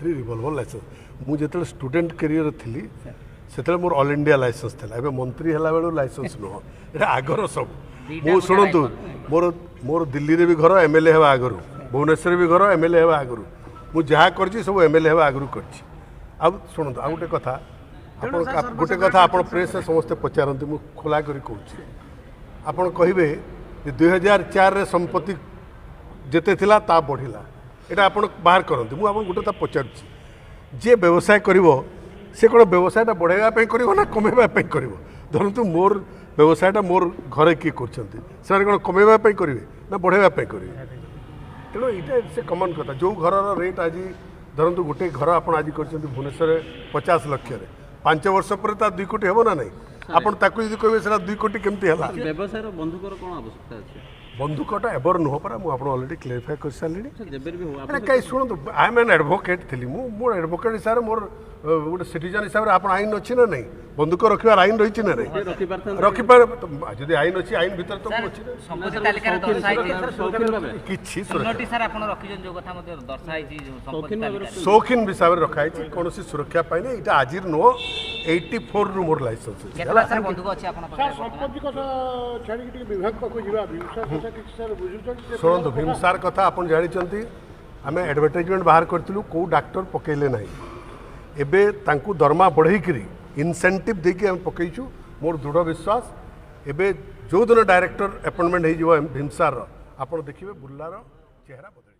मंत्री revolver licence मुझे student career थी से मोर ऑल इंडिया लाइसेंस था एवं मंत्री है बेलू लाइसेंस नुह ये आगर सब मु शुणु मोर मोर दिल्ली रे भी घर एमएलए है आगर भुवनेश्वर भी घर एमएलए है आगर मुझे जहाँ कर सब एमएलए है आगर कर शुणु आ गोटे कथा गोटे कथा आप प्रेस समस्ते पचारती मुझे खोला कर कहूँ आपड़ कहे 2004 संपत्ति जिते थिला ता बढ़िला यहाँ आप बाहर करते मुझे गोटे पचारुची जे व्यवसाय कर से कौन व्यवसायटा बढ़ाइवाई कर ना कमेवाई कर धरतु मोर व्यवसायटा मोर घरे किए कर कौन कमेवाई करेंगे ना बढ़ाइवाई करेंगे तेणु ये से कमन कथा जो घर रेट आज धरतु गोटे घर आप आज कर भुवनेश्वर 50 लाख 5 वर्ष पर 2 कोटी हे ना नहीं आपड़ ताकि कहे 2 कोटी केमती है व्यवसाय बंधुकर कौन आवश्यकता अच्छे बंधुकटा एवर नुह परा मुझे अलरेडी क्लेरिफाई कर सारे कहीं शुणु आई एम एन एडवोकेट थी मोर एडवोकेट हिसाब से मोर गोटे सिटीजन हिसाब से आप आईन अच्छी ना नहीं बंधुक रखार आईन रही ना नहीं रखिपार जब आईन अच्छी आईन भर तो किसी शौकीन हिसाब से रखाई कौन सुरक्षा पाई ये आज नुह 84 रु मोर लाइसेंस शुणु भीम सार कथा आप जानते आम एडवर्टाइजमेंट बाहर करूँ कौ डाक्टर पकड़े ना एबे तांकु दरमा बढ़ेकरी इनसेंटिव देके हम पकईचु मोर दृढ़ विश्वास एबे जो दिन डायरेक्टर अपॉइंटमेंट हो भीमसार आप देखिए बुर्लार चेहरा बदल